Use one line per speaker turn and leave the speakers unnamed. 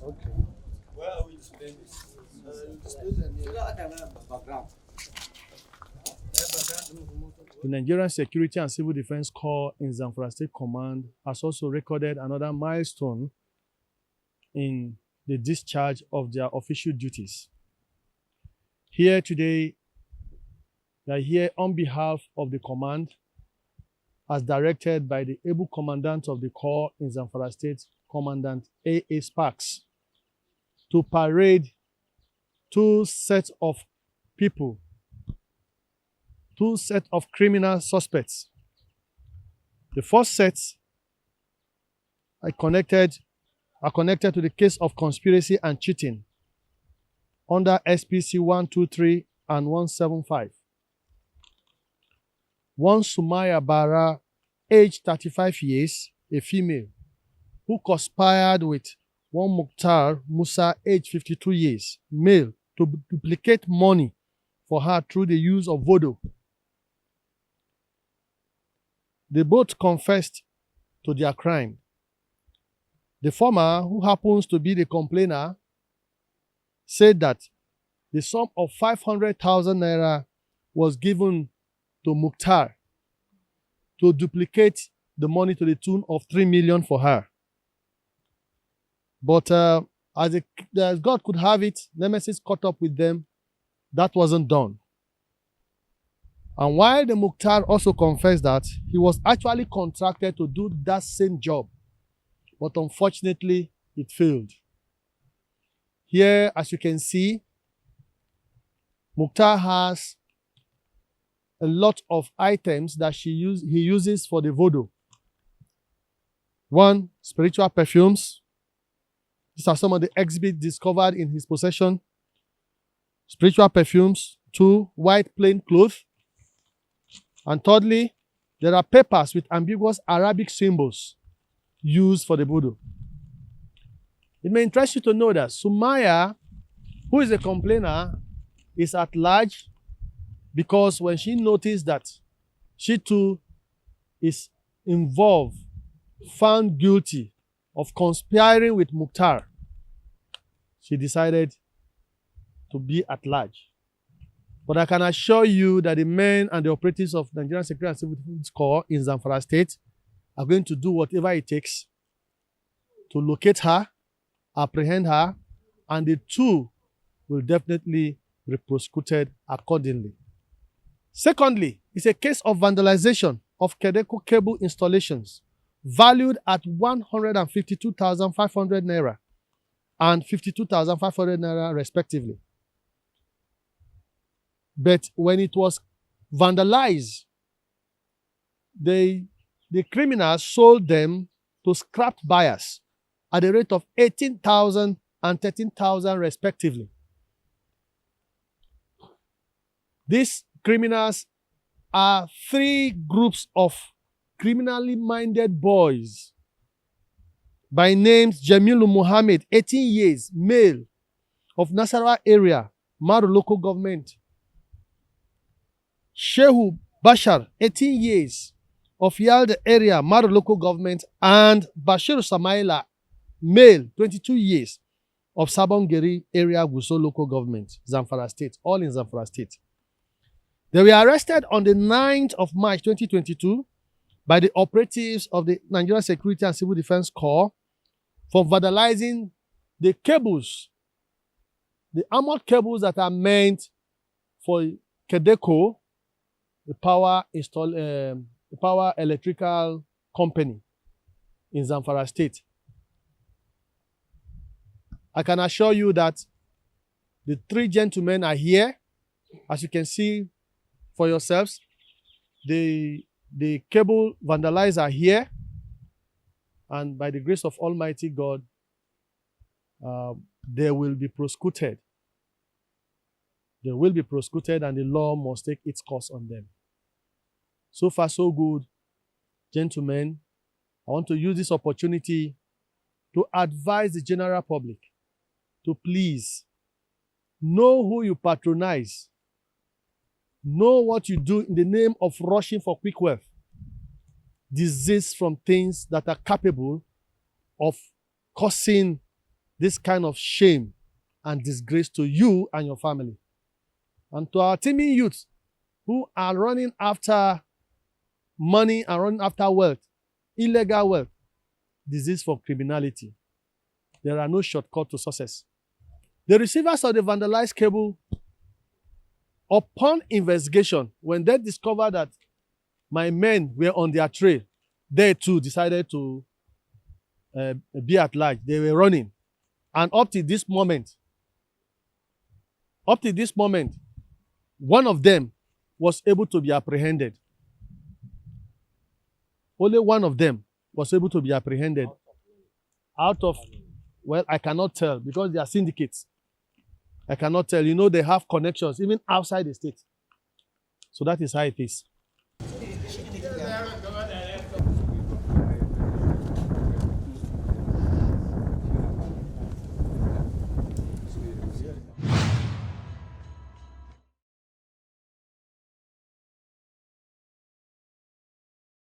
Okay.
Where are we displaying this?
The Nigerian Security and Civil Defense Corps in Zamfara State Command has also recorded another milestone in the discharge of their official duties. Here today, they are here on behalf of the command as directed by the able commandant of the Corps in Zamfara State, Commandant A.A. Sparks, to parade two sets of people, two sets of criminal suspects. The first set are connected to the case of conspiracy and cheating under SPC 123 and 175. One Sumaya Bara, age 35 years, a female, who conspired with one Mukhtar Musa, age 52 years, male, to duplicate money for her through the use of voodoo. They both confessed to their crime. The former, who happens to be the complainer, said that the sum of 500,000 naira was given to Mukhtar to duplicate the money to the tune of 3 million for her. But as God could have it, Nemesis caught up with them. That wasn't done. And while the Mukhtar also confessed that he was actually contracted to do that same job, but unfortunately, it failed. Here, as you can see, Mukhtar has a lot of items that he uses for the voodoo. One, spiritual perfumes. These are some of the exhibits discovered in his possession. Spiritual perfumes. Two, white plain clothes. And thirdly, there are papers with ambiguous Arabic symbols used for the voodoo. It may interest you to know that Sumaya, who is a complainer, is at large because when she noticed that she too is involved, found guilty of conspiring with Mukhtar, she decided to be at large. But I can assure you that the men and the operatives of Nigerian Security and Civil Defense Corps in Zamfara State are going to do whatever it takes to locate her, apprehend her, and the two will definitely be prosecuted accordingly. Secondly, it's a case of vandalization of Kedeko cable installations valued at 152,500 naira and 52,500 naira respectively. But when it was vandalized, the criminals sold them to scrap buyers at the rate of 18,000 and 13,000 respectively. These criminals are three groups of criminally minded boys by names Jamilu Muhammad, 18 years, male, of Nasarawa area, Maru local government. Shehu Bashar, 18 years, of Yalda area, Maru local government, and Bashir Samaila, male, 22 years, of Sabongeri area, Guso local government, Zamfara State, all in Zamfara State. They were arrested on the 9th of March 2022 by the operatives of the Nigerian Security and Civil Defense Corps for vandalizing the cables, the armored cables that are meant for Kedeko, the power electrical company in Zamfara State. I can assure you that the three gentlemen are here, as you can see for yourselves. The cable vandalized are here, and by the grace of Almighty God, they will be prosecuted. They will be prosecuted, and the law must take its course on them. So far, so good. Gentlemen, I want to use this opportunity to advise the general public to please know who you patronize. Know what you do in the name of rushing for quick wealth. Desist from things that are capable of causing this kind of shame and disgrace to you and your family. And to our teeming youth who are running after money and running after wealth, illegal wealth, desist from criminality. There are no shortcuts to success. The receivers of the vandalized cable, upon investigation, when they discovered that my men were on their trail, they too decided to be at large. They were running. And up to this moment, one of them was able to be apprehended. Only one of them was able to be apprehended. Out of, well, I cannot tell because they are syndicates. I cannot tell. You know, they have connections even outside the state. So that is how it is.